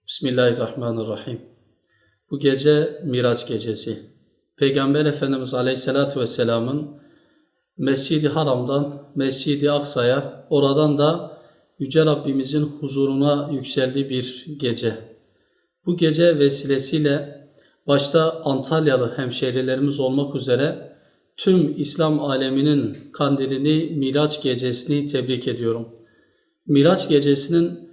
Bismillahirrahmanirrahim. Bu gece Miraç gecesi. Peygamber Efendimiz Aleyhisselatü Vesselam'ın Mescid-i Haram'dan Mescid-i Aksa'ya, oradan da Yüce Rabbimizin huzuruna yükseldiği bir gece. Bu gece vesilesiyle başta Antalyalı hemşehrilerimiz olmak üzere tüm İslam aleminin kandilini, Miraç gecesini tebrik ediyorum. Miraç gecesinin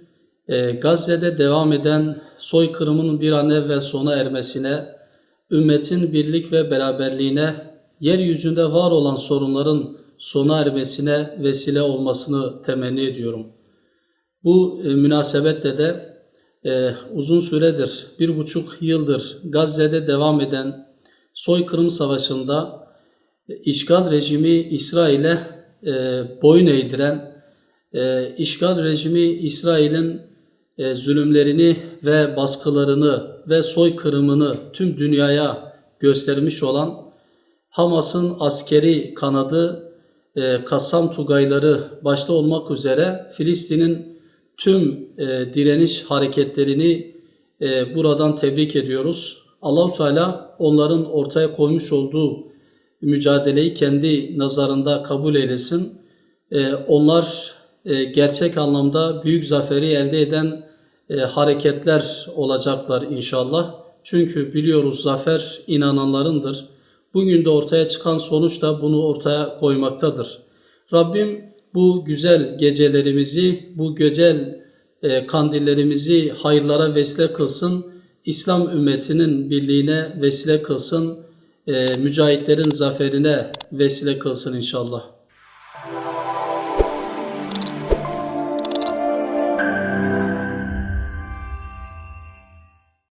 Gazze'de devam eden soykırımın bir an evvel sona ermesine, ümmetin birlik ve beraberliğine, yeryüzünde var olan sorunların sona ermesine vesile olmasını temenni ediyorum. Bu münasebetle de uzun süredir, 1,5 yıldır Gazze'de devam eden soykırım savaşında işgal rejimi İsrail'e boyun eğdiren, işgal rejimi İsrail'in zulümlerini ve baskılarını ve soykırımını tüm dünyaya göstermiş olan Hamas'ın askeri kanadı, Kassam Tugayları başta olmak üzere Filistin'in tüm direniş hareketlerini buradan tebrik ediyoruz. Allah-u Teala onların ortaya koymuş olduğu mücadeleyi kendi nazarında kabul eylesin. Onlar gerçek anlamda büyük zaferi elde eden hareketler olacaklar inşallah. Çünkü biliyoruz zafer inananlarındır. Bugün de ortaya çıkan sonuç da bunu ortaya koymaktadır. Rabbim bu güzel gecelerimizi, bu güzel kandillerimizi hayırlara vesile kılsın. İslam ümmetinin birliğine vesile kılsın. Mücahitlerin zaferine vesile kılsın inşallah.